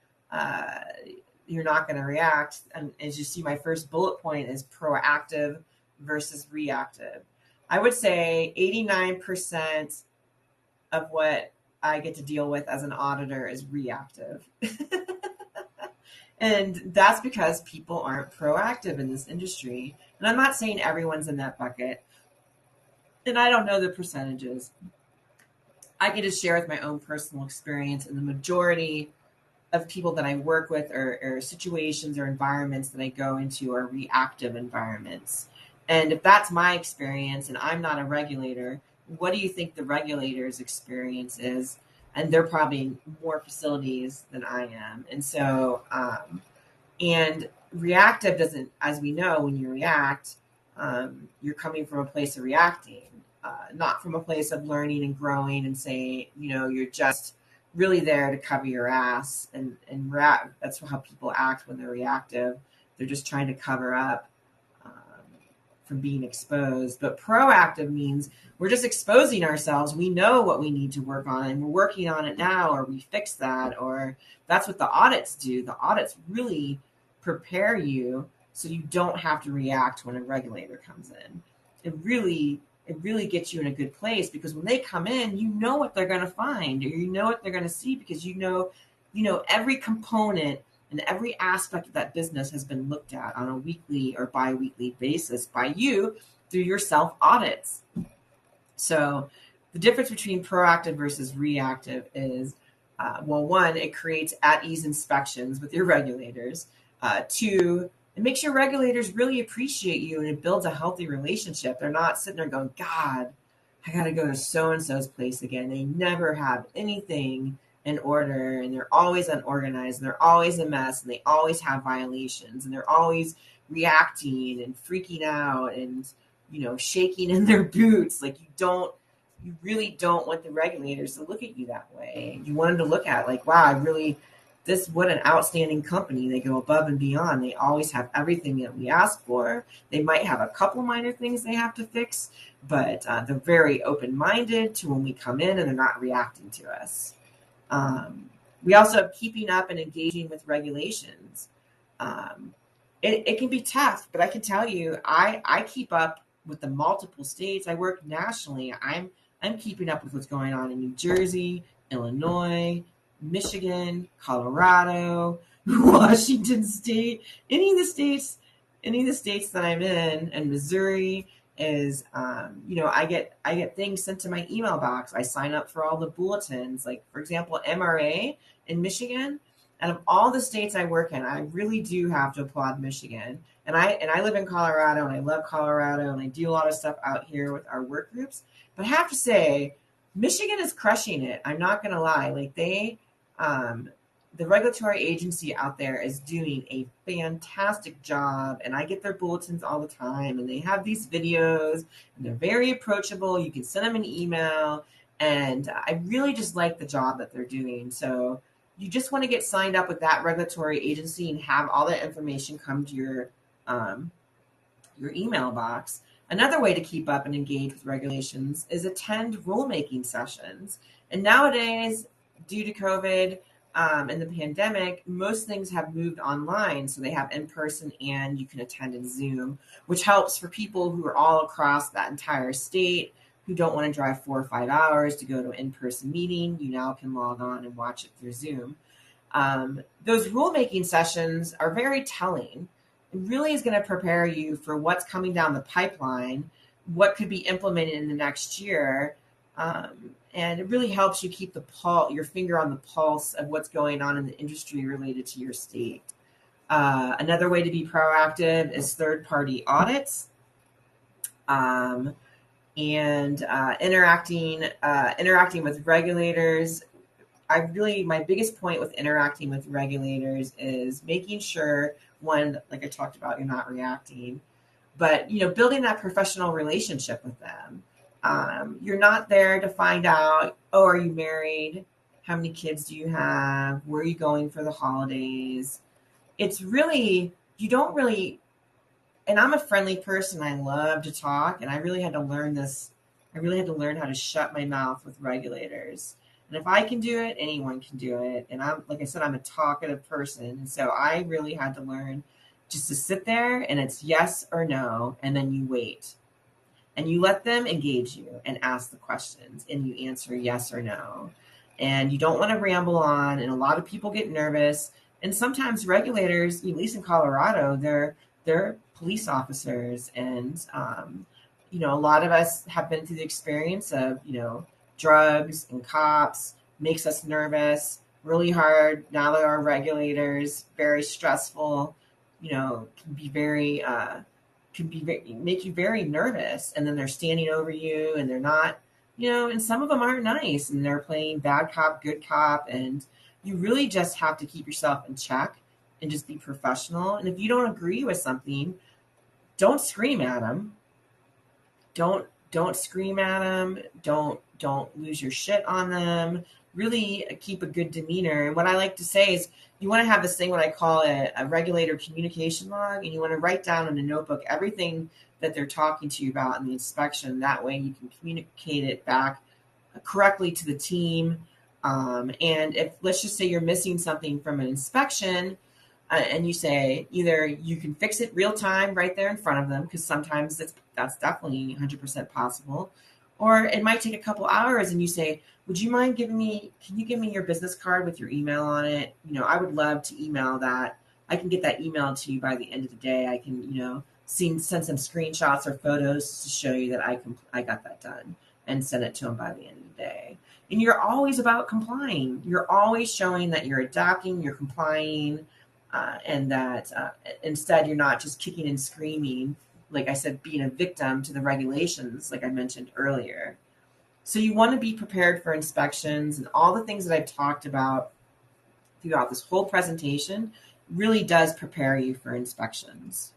A: you're not going to react. And as you see, my first bullet point is proactive versus reactive. I would say 89% of what I get to deal with as an auditor is reactive. And that's because people aren't proactive in this industry. And I'm not saying everyone's in that bucket. And I don't know the percentages. I can just share with my own personal experience, and the majority of people that I work with or situations or environments that I go into are reactive environments. And if that's my experience and I'm not a regulator, what do you think the regulator's experience is? And they're probably more facilities than I am. And so, and reactive doesn't, as we know, when you react, you're coming from a place of reacting, not from a place of learning and growing and saying, you're just really there to cover your ass. And that's how people act when they're reactive. They're just trying to cover up from being exposed. But proactive means we're just exposing ourselves. We know what we need to work on, and we're working on it now, or we fix that, or that's what the audits do. The audits really prepare you so you don't have to react when a regulator comes in. It really gets you in a good place, because when they come in, you know what they're going to find, or you know what they're going to see, because you know every component and every aspect of that business has been looked at on a weekly or bi-weekly basis by you through your self audits. So the difference between proactive versus reactive is, one, it creates at-ease inspections with your regulators. Two, it makes your regulators really appreciate you, and it builds a healthy relationship. They're not sitting there going, God, I got to go to so-and-so's place again. They never have anything in order, and they're always unorganized, and they're always a mess, and they always have violations, and they're always reacting and freaking out and, shaking in their boots. Like, you really don't want the regulators to look at you that way. You want them to look at like, wow, what an outstanding company. They go above and beyond. They always have everything that we ask for. They might have a couple minor things they have to fix, but they're very open-minded to when we come in, and they're not reacting to us. We also have keeping up and engaging with regulations. It can be tough, but I can tell you, I keep up with the multiple states. I work nationally. I'm keeping up with what's going on in New Jersey, Illinois, Michigan, Colorado, Washington State, any of the states that I'm in, and Missouri is, I get things sent to my email box. I sign up for all the bulletins. Like, for example, MRA in Michigan. Out of all the states I work in, I really do have to applaud Michigan. And I live in Colorado, and I love Colorado, and I do a lot of stuff out here with our work groups. But I have to say, Michigan is crushing it. I'm not going to lie. Like, the regulatory agency out there is doing a fantastic job, and I get their bulletins all the time, and they have these videos, and they're very approachable. You can send them an email, and I really just like the job that they're doing. So you just want to get signed up with that regulatory agency and have all that information come to your email box. Another way to keep up and engage with regulations is attend rulemaking sessions. And nowadays, due to COVID and the pandemic, most things have moved online. So they have in-person, and you can attend in Zoom, which helps for people who are all across that entire state, who don't want to drive 4 or 5 hours to go to an in-person meeting, you now can log on and watch it through Zoom. Those rulemaking sessions are very telling. It really is going to prepare you for what's coming down the pipeline, what could be implemented in the next year, and it really helps you keep your finger on the pulse of what's going on in the industry related to your state. Another way to be proactive is third-party audits, and interacting with regulators. My biggest point with interacting with regulators is making sure, one, like I talked about, you're not reacting, but building that professional relationship with them. You're not there to find out, oh, are you married? How many kids do you have? Where are you going for the holidays? It's really, you don't really, and I'm a friendly person. I love to talk, and I really had to learn this. I really had to learn how to shut my mouth with regulators. And if I can do it, anyone can do it. And like I said, I'm a talkative person. And so I really had to learn just to sit there, and it's yes or no, and then you wait. And you let them engage you and ask the questions, and you answer yes or no. And you don't want to ramble on, and a lot of people get nervous. And sometimes regulators, at least in Colorado, they're police officers, and a lot of us have been through the experience of drugs and cops. Makes us nervous, really hard. Now that our regulators, very stressful, can make you very nervous. And then they're standing over you, and they're not, and some of them aren't nice, and they're playing bad cop, good cop, and you really just have to keep yourself in check and just be professional. And if you don't agree with something, don't scream at them. Don't scream at them. Don't lose your shit on them. Really keep a good demeanor. And what I like to say is, you want to have this thing, what I call a regulator communication log, and you want to write down in a notebook everything that they're talking to you about in the inspection. That way you can communicate it back correctly to the team. And if, let's just say, you're missing something from an inspection, and you say, either you can fix it real time right there in front of them, because sometimes that's definitely 100% possible, or it might take a couple hours, and you say, can you give me your business card with your email on it? I would love to email that. I can get that email to you by the end of the day. I can, send some screenshots or photos to show you that I got that done, and send it to them by the end of the day. And you're always about complying. You're always showing that you're adapting, you're complying, and that instead you're not just kicking and screaming, like I said, being a victim to the regulations, like I mentioned earlier. So you want to be prepared for inspections, and all the things that I've talked about throughout this whole presentation really does prepare you for inspections.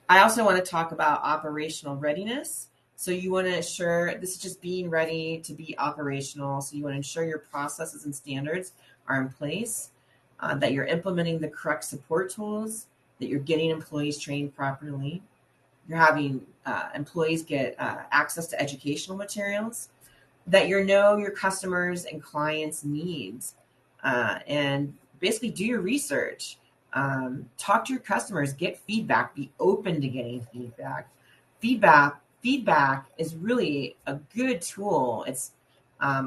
A: I also want to talk about operational readiness. So you want to ensure, this is just being ready to be operational. So you want to ensure your processes and standards are in place, that you're implementing the correct support tools, that you're getting employees trained properly, you're having employees get access to educational materials, that your customers and clients' needs, and basically do your research. Talk to your customers, get feedback, be open to getting feedback. Feedback is really a good tool. It's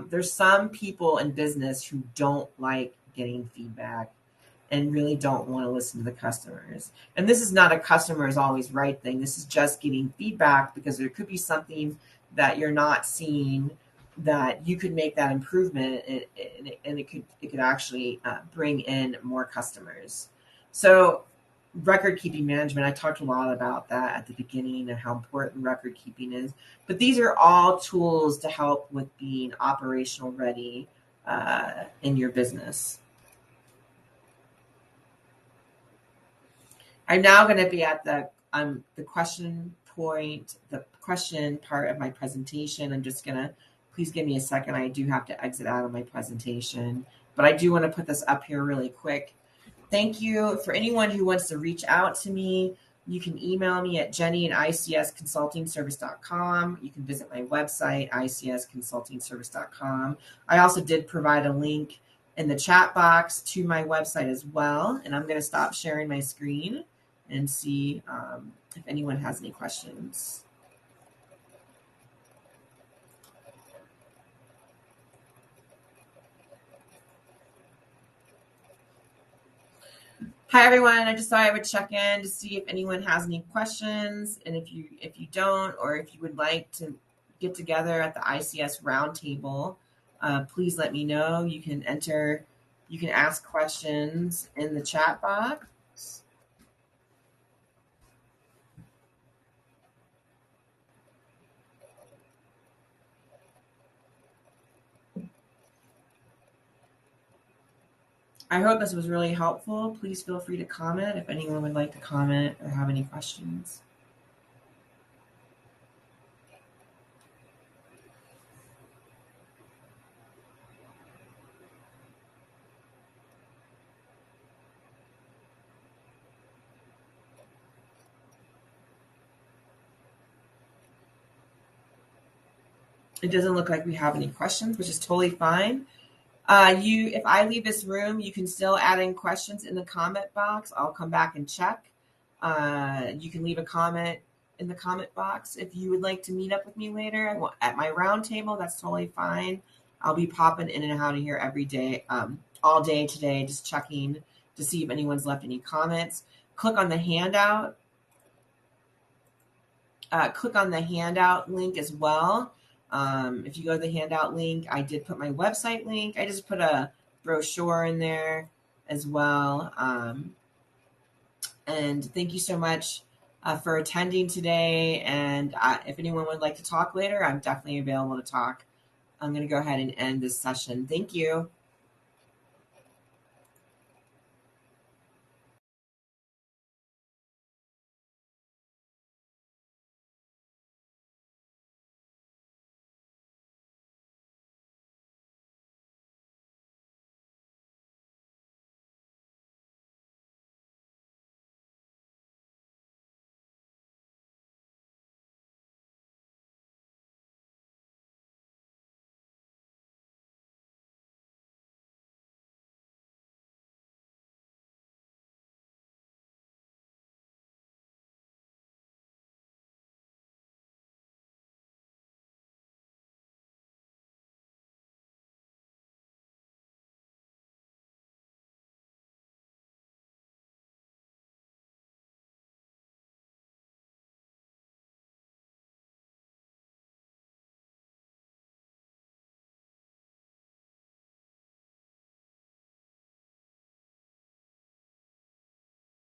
A: there's some people in business who don't like getting feedback and really don't want to listen to the customers. And this is not a customer is always right thing. This is just getting feedback, because there could be something that you're not seeing that you could make that improvement, and it could actually bring in more customers. So record keeping management, I talked a lot about that at the beginning and how important record keeping is. But these are all tools to help with being operational ready in your business. I'm now going to be at the question point, the question part of my presentation. I'm just going to, please give me a second. I do have to exit out of my presentation, but I do want to put this up here really quick. Thank you. For anyone who wants to reach out to me, you can email me at jenny@icsconsultingservice.com. You can visit my website, icsconsultingservice.com. I also did provide a link in the chat box to my website as well. And I'm going to stop sharing my screen and see if anyone has any questions. Hi everyone. I just thought I would check in to see if anyone has any questions, and if you don't, or if you would like to get together at the ICS roundtable, please let me know. You can ask questions in the chat box. I hope this was really helpful. Please feel free to comment if anyone would like to comment or have any questions. It doesn't look like we have any questions, which is totally fine. If I leave this room, you can still add in questions in the comment box. I'll come back and check. You can leave a comment in the comment box. If you would like to meet up with me later at my round table, that's totally fine. I'll be popping in and out of here every day, all day today, just checking to see if anyone's left any comments. Click on the handout. Click on the handout link as well. If you go to the handout link, I did put my website link. I just put a brochure in there as well. And thank you so much for attending today. And if anyone would like to talk later, I'm definitely available to talk. I'm going to go ahead and end this session. Thank you.